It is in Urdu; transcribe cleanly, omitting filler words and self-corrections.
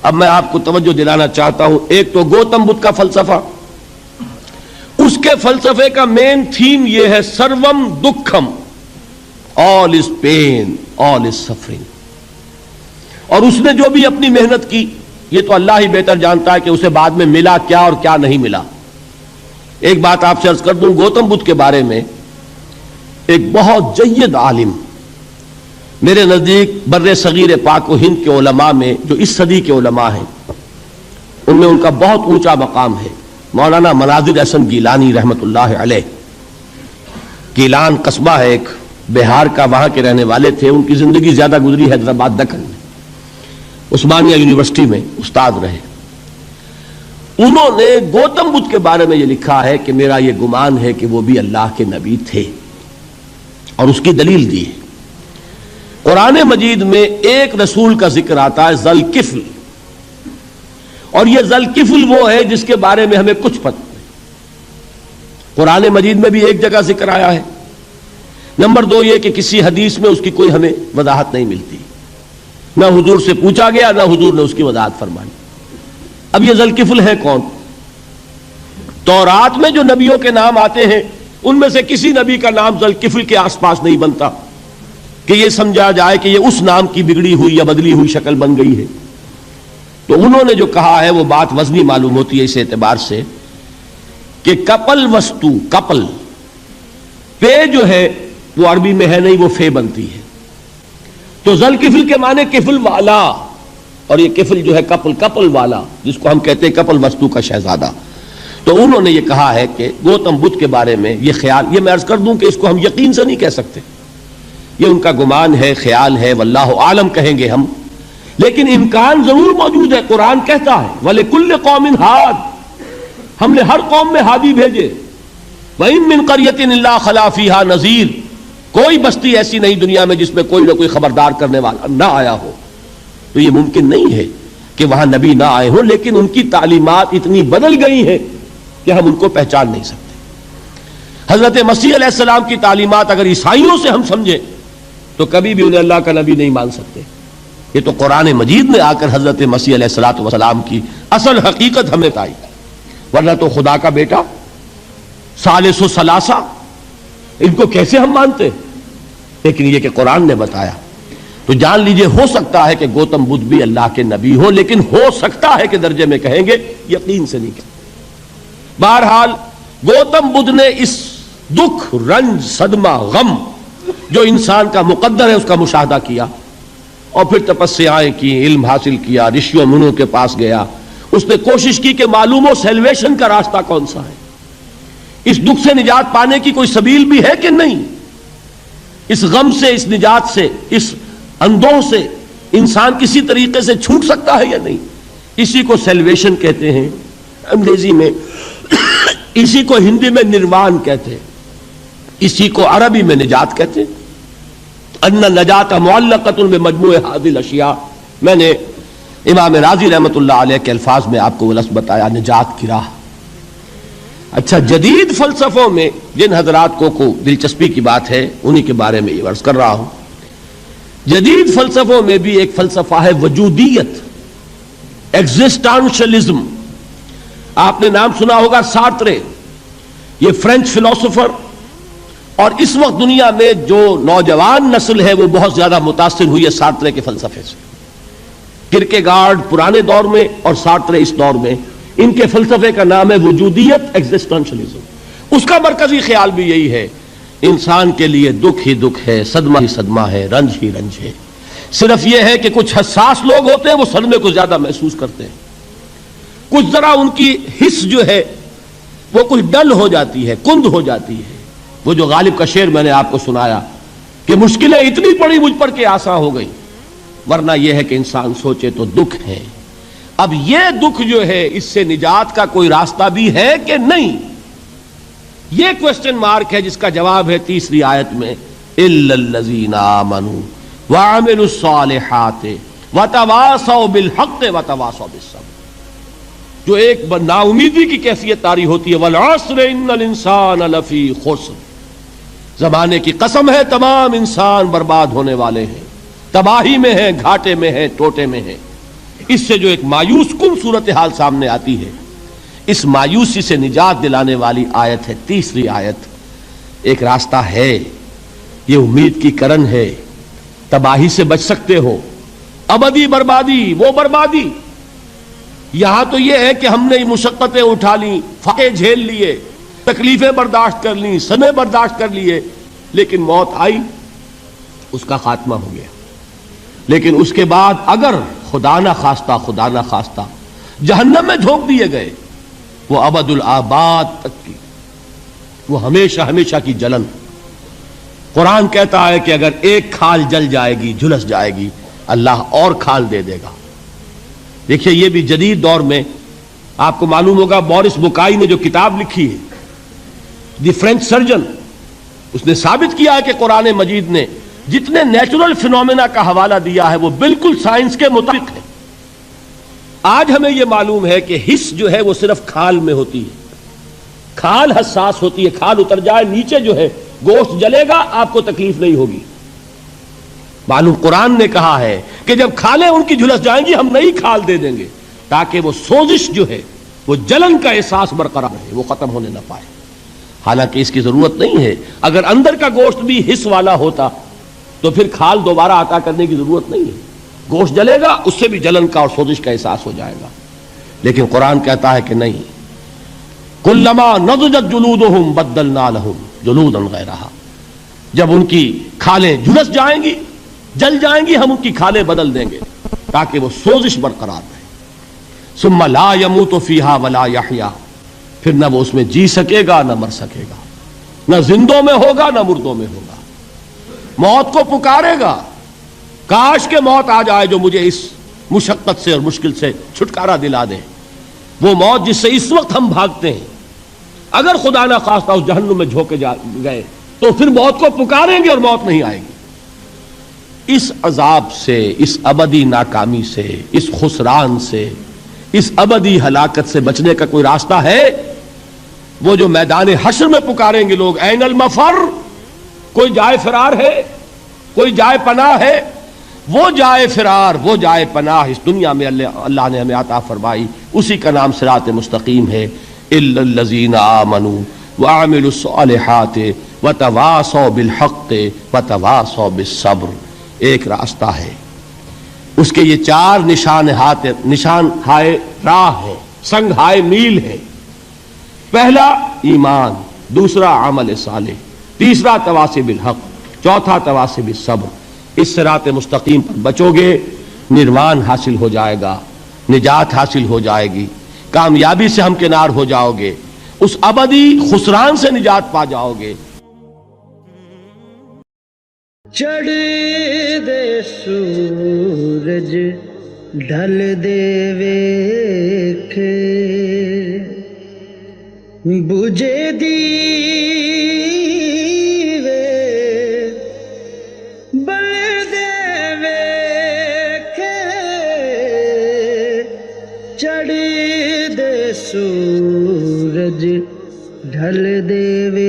اب میں آپ کو توجہ دلانا چاہتا ہوں، ایک تو گوتم بدھ کا فلسفہ، اس کے فلسفے کا مین تھیم یہ ہے سروم دکھم، آل از پین، آل از سفرنگ. اور اس نے جو بھی اپنی محنت کی یہ تو اللہ ہی بہتر جانتا ہے کہ اسے بعد میں ملا کیا اور کیا نہیں ملا. ایک بات آپ سے عرض کر دوں، گوتم بدھ کے بارے میں ایک بہت جید عالم میرے نزدیک بر صغیر پاک و ہند کے علماء میں جو اس صدی کے علماء ہیں ان میں ان کا بہت اونچا مقام ہے، مولانا مناظر احسن گیلانی رحمت اللہ علیہ. گیلان قصبہ ہے ایک بہار کا، وہاں کے رہنے والے تھے. ان کی زندگی زیادہ گزری حیدرآباد دکن میں، عثمانیہ یونیورسٹی میں استاد رہے. انہوں نے گوتم بدھ کے بارے میں یہ لکھا ہے کہ میرا یہ گمان ہے کہ وہ بھی اللہ کے نبی تھے، اور اس کی دلیل دی ہے. قرآن مجید میں ایک رسول کا ذکر آتا ہے ذل کفل، اور یہ ذل کفل وہ ہے جس کے بارے میں ہمیں کچھ پتہ نہیں. قرآن مجید میں بھی ایک جگہ ذکر آیا ہے. نمبر دو یہ کہ کسی حدیث میں اس کی کوئی ہمیں وضاحت نہیں ملتی، نہ حضور سے پوچھا گیا نہ حضور نے اس کی وضاحت فرمائی. اب یہ ذل کفل ہے کون؟ تورات میں جو نبیوں کے نام آتے ہیں ان میں سے کسی نبی کا نام ذل کفل کے آس پاس نہیں بنتا کہ یہ سمجھا جائے کہ یہ اس نام کی بگڑی ہوئی یا بدلی ہوئی شکل بن گئی ہے. تو انہوں نے جو کہا ہے وہ بات وزنی معلوم ہوتی ہے اس اعتبار سے کہ کپل وستو، کپل پے جو ہے وہ عربی میں ہے نہیں، وہ فے بنتی ہے. تو ذل کفل کے معنی کفل والا، اور یہ کفل جو ہے کپل، کپل والا، جس کو ہم کہتے ہیں کپل وستو کا شہزادہ. تو انہوں نے یہ کہا ہے کہ گوتم بدھ کے بارے میں یہ خیال، یہ میں عرض کر دوں کہ اس کو ہم یقین سے نہیں کہہ سکتے، یہ ان کا گمان ہے، خیال ہے، واللہ عالم کہیں گے ہم، لیکن امکان ضرور موجود ہے. قرآن کہتا ہے وَلِكُلِّ قَوْمٍ ہاد، ہم نے ہر قوم میں ہادی بھیجے. وَإِن مِّن قَرْيَةٍ إِلَّا خَلَا فِيهَا نَذِيرٌ، کوئی بستی ایسی نہیں دنیا میں جس میں کوئی نہ کوئی خبردار کرنے والا نہ آیا ہو. تو یہ ممکن نہیں ہے کہ وہاں نبی نہ آئے ہوں، لیکن ان کی تعلیمات اتنی بدل گئی ہیں کہ ہم ان کو پہچان نہیں سکتے. حضرت مسیح علیہ السلام کی تعلیمات اگر عیسائیوں سے ہم سمجھیں تو کبھی بھی انہیں اللہ کا نبی نہیں مان سکتے. یہ تو قرآن مجید نے آ کر حضرت مسیح علیہ السلام کی اصل حقیقت ہمیں بتائی، ورنہ تو خدا کا بیٹا ثالث و ثلاثہ ان کو کیسے ہم مانتے. لیکن یہ کہ قرآن نے بتایا. تو جان لیجئے ہو سکتا ہے کہ گوتم بدھ بھی اللہ کے نبی ہو، لیکن ہو سکتا ہے کہ درجے میں کہیں گے، یقین سے نہیں کہیں. بہرحال گوتم بدھ نے اس دکھ، رنج، صدمہ، غم جو انسان کا مقدر ہے اس کا مشاہدہ کیا، اور پھر تپسیائیں کی، علم حاصل کیا، رشیوں منوں کے پاس گیا. اس نے کوشش کی کہ معلوم ہو سیلویشن کا راستہ کون سا ہے، اس دکھ سے نجات پانے کی کوئی سبیل بھی ہے کہ نہیں، اس غم سے، اس نجات سے، اس اندوہ سے انسان کسی طریقے سے چھوٹ سکتا ہے یا نہیں. اسی کو سیلویشن کہتے ہیں انگریزی میں، اسی کو ہندی میں نروان کہتے ہیں، اسی کو عربی میں نجات کہتے ہیں. ان نجات معلقۃ بمجموع هذه الاشیاء. میں نے امام رازی رحمۃ اللہ علیہ کے الفاظ میں آپ کو وہ لفظ بتایا، نجات کی راہ. اچھا، جدید فلسفوں میں جن حضرات کو دلچسپی کی بات ہے انہی کے بارے میں یہ عرض کر رہا ہوں. جدید فلسفوں میں بھی ایک فلسفہ ہے وجودیت، ایگزسٹانشلزم. آپ نے نام سنا ہوگا سارترے، یہ فرینچ فلاسفر. اور اس وقت دنیا میں جو نوجوان نسل ہے وہ بہت زیادہ متاثر ہوئی ہے سارترے کے فلسفے سے. کرکیگارڈ پرانے دور میں اور سارترے اس دور میں، ان کے فلسفے کا نام ہے وجودیت، ایگزسٹانشلزم. اس کا مرکزی خیال بھی یہی ہے، انسان کے لیے دکھ ہی دکھ ہے، صدمہ ہی صدمہ ہے، رنج ہی رنج ہے. صرف یہ ہے کہ کچھ حساس لوگ ہوتے ہیں وہ صدمے کو زیادہ محسوس کرتے ہیں، کچھ ذرا ان کی حس جو ہے وہ کچھ ڈل ہو جاتی ہے، کند ہو جاتی ہے. وہ جو غالب کا شعر میں نے آپ کو سنایا کہ مشکلیں اتنی پڑی مجھ پر کہ آسان ہو گئی، ورنہ یہ ہے کہ انسان سوچے تو دکھ ہے. اب یہ دکھ جو ہے اس سے نجات کا کوئی راستہ بھی ہے کہ نہیں، یہ کوسچن مارک ہے جس کا جواب ہے تیسری آیت میں الا الذین آمنوا وعملوا الصالحات وتواصوا بالحق وتواصوا بالصبر. جو ایک نا امیدی کی کیفیت طاری ہوتی ہے، والعصر ان الانسان لفی خسر، زمانے کی قسم ہے تمام انسان برباد ہونے والے ہیں، تباہی میں ہیں، گھاٹے میں ہیں، ٹوٹے میں ہیں. اس سے جو ایک مایوس کن صورتحال سامنے آتی ہے، اس مایوسی سے نجات دلانے والی آیت ہے تیسری آیت۔ ایک راستہ ہے، یہ امید کی کرن ہے، تباہی سے بچ سکتے ہو، ابدی بربادی وہ بربادی۔ یہاں تو یہ ہے کہ ہم نے مشقتیں اٹھا لیں، فاقے جھیل لیے، تکلیفیں برداشت کر لیں، صدمے برداشت کر لیے، لیکن موت آئی، اس کا خاتمہ ہو گیا۔ لیکن اس کے بعد اگر خدا نہ خواستہ جہنم میں جھونک دیے گئے، وہ ابد الآباد تک کی، وہ ہمیشہ کی جلن۔ قرآن کہتا ہے کہ اگر ایک کھال جل جائے گی، جھلس جائے گی، اللہ اور کھال دے دے گا۔ دیکھیے یہ بھی جدید دور میں آپ کو معلوم ہوگا، بورس بکائی نے جو کتاب لکھی ہے، دی فرینچ سرجن، اس نے ثابت کیا ہے کہ قرآن مجید نے جتنے نیچرل فینومینا کا حوالہ دیا ہے وہ بالکل سائنس کے مطابق ہے۔ آج ہمیں یہ معلوم ہے کہ حس جو ہے وہ صرف کھال میں ہوتی ہے، کھال حساس ہوتی ہے، کھال اتر جائے نیچے جو ہے گوشت جلے گا، آپ کو تکلیف نہیں ہوگی۔ معلوم قرآن نے کہا ہے کہ جب کھالیں ان کی جھلس جائیں گی، ہم نئی کھال دے دیں گے تاکہ وہ سوزش جو ہے، وہ جلن کا احساس برقرار رہے، وہ ختم ہونے نہ پائے۔ حالانکہ اس کی ضرورت نہیں ہے، اگر اندر کا گوشت بھی حس والا ہوتا تو پھر کھال دوبارہ عطا کرنے کی ضرورت نہیں ہے، گوشت جلے گا، اس سے بھی جلن کا اور سوزش کا احساس ہو جائے گا۔ لیکن قرآن کہتا ہے کہ نہیں، کلما نضجت جلودہم بدلنا لہم جلودا غیرہا، جب ان کی کھالیں جھلس جائیں گی، جل جائیں گی، ہم ان کی کھالیں بدل دیں گے تاکہ وہ سوزش برقرار رہے۔ ثم لا يموت فیہا ولا یحیا، پھر نہ وہ اس میں جی سکے گا نہ مر سکے گا، نہ زندوں میں ہوگا نہ مردوں میں ہوگا۔ موت کو پکارے گا، کاش کہ موت آ جائے جو مجھے اس مشقت سے اور مشکل سے چھٹکارا دلا دے۔ وہ موت جس سے اس وقت ہم بھاگتے ہیں، اگر خدا نہ خواستہ اس جہنم میں جھونکے گئے تو پھر موت کو پکاریں گے اور موت نہیں آئے گی۔ اس عذاب سے، اس ابدی ناکامی سے، اس خسران سے، اس ابدی ہلاکت سے بچنے کا کوئی راستہ ہے؟ وہ جو میدان حشر میں پکاریں گے لوگ، این المفر، کوئی جائے فرار ہے، کوئی جائے پناہ ہے؟ وہ جائے فرار، وہ جائے پناہ اس دنیا میں اللہ نے ہمیں عطا فرمائی، اسی کا نام صراط مستقیم ہے۔ الا الذین آمنوا وعملوا الصالحات وتواصوا بالحق وتواصوا بالصبر، ایک راستہ ہے، اس کے یہ چار نشان ہائے راہ ہے، سنگ ہائے میل ہے۔ پہلا ایمان، دوسرا عمل صالح، تیسرا تواصی بالحق، چوتھا تواصی بالصبر۔ اس صراط مستقیم پر بچو گے، نروان حاصل ہو جائے گا، نجات حاصل ہو جائے گی، کامیابی سے ہمکنار ہو جاؤ گے، اس ابدی خسران سے نجات پا جاؤ گے۔ چڑھ دے سورج ڈھل دے ویکھے، بجھے دیوے بل دے ویکھے، چڑھ دے سورج ڈھل دے ویکھے۔